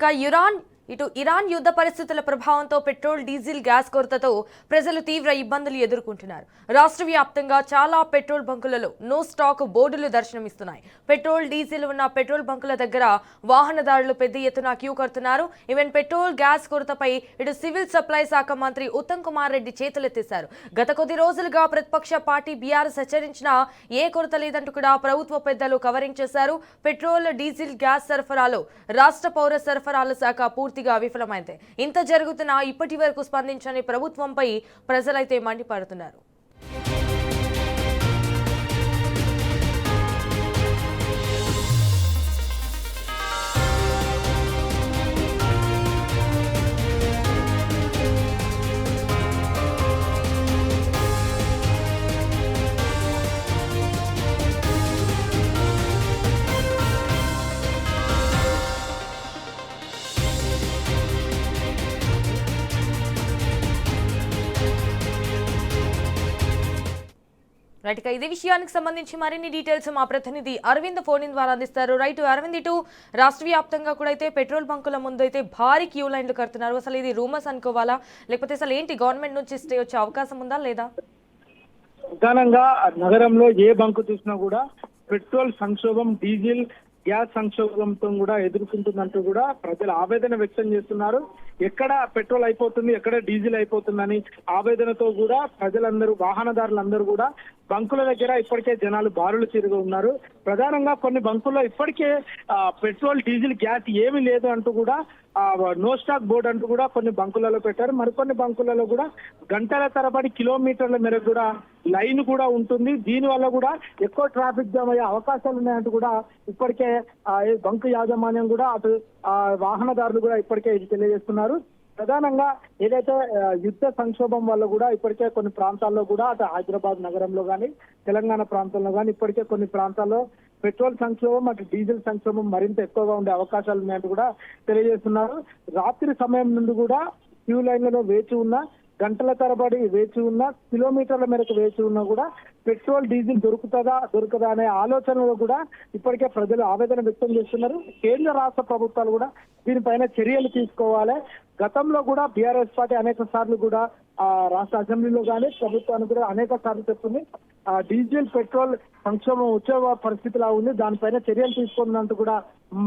Iran యుద్ధ పరిస్థితుల ప్రభావంతో పెట్రోల్ డీజిల్ గ్యాస్ కొరతతో ప్రజలు తీవ్ర ఇబ్బందులు ఎదుర్కొంటున్నారు. రాష్ట్ర వ్యాప్తంగా చాలా పెట్రోల్ బంకులలో నో స్టాక్ బోర్డులు దర్శనమిస్తున్నాయి. పెట్రోల్ డీజిల్ ఉన్న పెట్రోల్ బంకుల దగ్గర వాహనదారులు పెద్ద ఎత్తున క్యూ కడుతున్నారు. ఈవెన్ పెట్రోల్ గ్యాస్ కొరతపై ఇటు సివిల్ సప్లై శాఖ మంత్రి ఉత్తమ్ కుమార్ రెడ్డి చేతులెత్తేశారు. గత కొద్ది రోజులుగా ప్రతిపక్ష పార్టీ బీఆర్ఎస్ హెచ్చరించినా ఏ కొరత లేదంటూ కూడా ప్రభుత్వ పెద్దలు కవరింగ్ చేశారు. పెట్రోల్ డీజిల్ గ్యాస్ సరఫరాలో రాష్ట్ర పౌర సరఫరాల శాఖ పూర్తిగా విఫలమైంది. ఇంత జరుగుతున్నా ఇప్పటి వరకు స్పందించని ప్రభుత్వంపై ప్రజలైతే మండిపడుతున్నారు. రైట్, ఇదే విషయానికి సంబంధించి మరిన్ని డీటెయిల్స్ మా ప్రతినిధి అరవింద్ ఫోన్ ద్వారా అందిస్తారు. రైట్ అరవింద్, ఇటు రాష్ట్ర వ్యాప్తంగా కూడా అయితే పెట్రోల్ బంకుల ముందు అయితే భారీ క్యూ లైన్లు కడుతున్నారు. అసలు ఇది రూమర్స్ అనుకోవాలా, లేకపోతే అసలు ఏంటి, గవర్నమెంట్ నుంచి స్టే వచ్చే అవకాశం ఉందా లేదా? ప్రధానంగా నగరంలో ఏ బంకు చూసినా కూడా పెట్రోల్ సంక్షోభం, డీజిల్ గ్యాస్ సంక్షోభంతో కూడా ఎదుర్కొంటుందంటూ కూడా ప్రజలు ఆవేదన వ్యక్తం చేస్తున్నారు. ఎక్కడ పెట్రోల్ అయిపోతుంది, ఎక్కడ డీజిల్ అయిపోతుందని ఆవేదనతో కూడా ప్రజలందరూ, వాహనదారులందరూ కూడా బంకుల దగ్గర ఇప్పటికే జనాలు బారులు తిరిగి ఉన్నారు. ప్రధానంగా కొన్ని బంకుల్లో ఇప్పటికే పెట్రోల్, డీజిల్, గ్యాస్ ఏమీ లేదు అంటూ కూడా నో స్టాక్ బోర్డు అంటూ కూడా కొన్ని బంకులలో పెట్టారు. మరికొన్ని బంకులలో కూడా గంటల తరబడి, కిలోమీటర్ల మేరకు కూడా లైన్ కూడా ఉంటుంది. దీని వల్ల కూడా ఎక్కువ ట్రాఫిక్ జామ్ అయ్యే అవకాశాలు ఉన్నాయంటూ కూడా ఇప్పటికే బంకు యాజమాన్యం కూడా అటు వాహనదారులు కూడా ఇప్పటికే ఇది తెలియజేస్తున్నారు. ప్రధానంగా ఏదైతే యుద్ధ సంక్షోభం వల్ల కూడా ఇప్పటికే కొన్ని ప్రాంతాల్లో కూడా అటు హైదరాబాద్ నగరంలో కానీ, తెలంగాణ ప్రాంతంలో కానీ ఇప్పటికే కొన్ని ప్రాంతాల్లో పెట్రోల్ సంక్షోభం, అటు డీజిల్ సంక్షోభం మరింత ఎక్కువగా ఉండే అవకాశాలు ఉన్నాయంటూ కూడా తెలియజేస్తున్నారు. రాత్రి సమయం నుండి కూడా క్యూ లైన్లలో వేచి ఉన్న, గంటల తరబడి వేచి ఉన్న, కిలోమీటర్ల మేరకు వేచి ఉన్నా కూడా పెట్రోల్, డీజిల్ దొరుకుదా అనే ఆలోచనలో కూడా ఇప్పటికే ప్రజలు ఆవేదన వ్యక్తం చేస్తున్నారు. కేంద్ర రాష్ట్ర ప్రభుత్వాలు కూడా దీనిపైన చర్యలు తీసుకోవాలి. గతంలో కూడా బీఆర్ఎస్ పార్టీ అనేక సార్లు కూడా రాష్ట్ర అసెంబ్లీలో కానీ ప్రభుత్వానికి కూడా అనేక సార్లు చెప్తుంది డీజిల్, పెట్రోల్ సంక్షోభం వచ్చే పరిస్థితిలా ఉంది, దానిపైన చర్యలు తీసుకున్నట్టు కూడా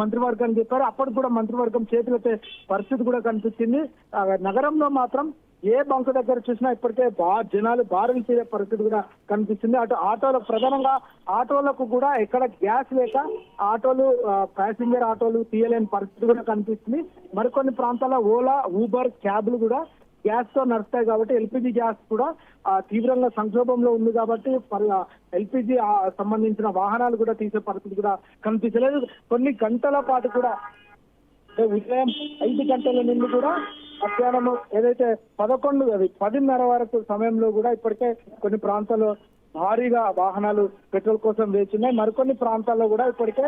మంత్రివర్గాన్ని చెప్పారు. అప్పటికి కూడా మంత్రివర్గం చేతులెత్తే పరిస్థితి కూడా కనిపించింది. నగరంలో మాత్రం ఏ బంకు దగ్గర చూసినా ఇప్పటికే జనాలు బారులు తీరే పరిస్థితి కూడా కనిపిస్తుంది. అటు ఆటోలకు, ప్రధానంగా ఆటోలకు కూడా ఎక్కడ గ్యాస్ లేక ఆటోలు, ప్యాసింజర్ ఆటోలు తీయలేని పరిస్థితి కూడా కనిపిస్తుంది. మరికొన్ని ప్రాంతాల్లో ఓలా, ఊబర్ క్యాబ్లు కూడా గ్యాస్ తో నడుస్తాయి కాబట్టి ఎల్పిజి గ్యాస్ కూడా తీవ్రంగా సంక్షోభంలో ఉంది కాబట్టి ఎల్పిజి సంబంధించిన వాహనాలు కూడా తీసే పరిస్థితి కూడా కనిపించలేదు. కొన్ని గంటల పాటు కూడా ఉదయం 5 గంటల నుండి కూడా మధ్యాహ్నం ఏదైతే 10:30 వరకు సమయంలో కూడా ఇప్పటికే కొన్ని ప్రాంతాల్లో భారీగా వాహనాలు పెట్రోల్ కోసం వేచున్నాయి. మరికొన్ని ప్రాంతాల్లో కూడా ఇప్పటికే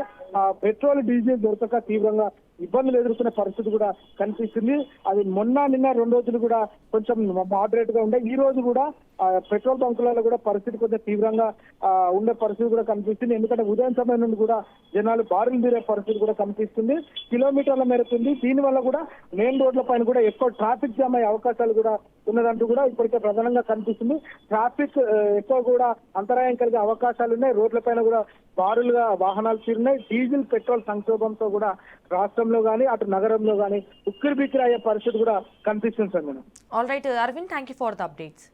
పెట్రోల్, డీజిల్ దొరకక తీవ్రంగా ఇబ్బందులు ఎదుర్కొనే పరిస్థితి కూడా కనిపిస్తుంది. అది నిన్న 2 రోజులు కూడా కొంచెం మోడరేట్ గా ఉండే, ఈ రోజు కూడా పెట్రోల్ బంకులలో కూడా పరిస్థితి కొంచెం తీవ్రంగా ఉండే పరిస్థితి కూడా కనిపిస్తుంది. ఎందుకంటే ఉదయం సమయం నుండి కూడా జనాలు బారులు తీరే పరిస్థితి కూడా కనిపిస్తుంది. కిలోమీటర్ల మేరకు ఉంది. దీనివల్ల కూడా మెయిన్ రోడ్ల పైన కూడా ఎక్కువ ట్రాఫిక్ జామ్ అయ్యే అవకాశాలు కూడా ఉన్నదంటూ కూడా ఇప్పటికే ప్రధానంగా కనిపిస్తుంది. ట్రాఫిక్ ఎక్కువ కూడా అంతరాయం కలిగే అవకాశాలు ఉన్నాయి. రోడ్ల పైన కూడా బారులుగా వాహనాలు తీరున్నాయి. డీజిల్, పెట్రోల్ సంక్షోభంతో కూడా రాష్ట్రంలో కానీ, అటు నగరంలో కానీ ఉక్కిరి బిక్కిరి అయ్యే పరిస్థితి కూడా కనిపిస్తుంది. All right Arvind, thank you for the updates.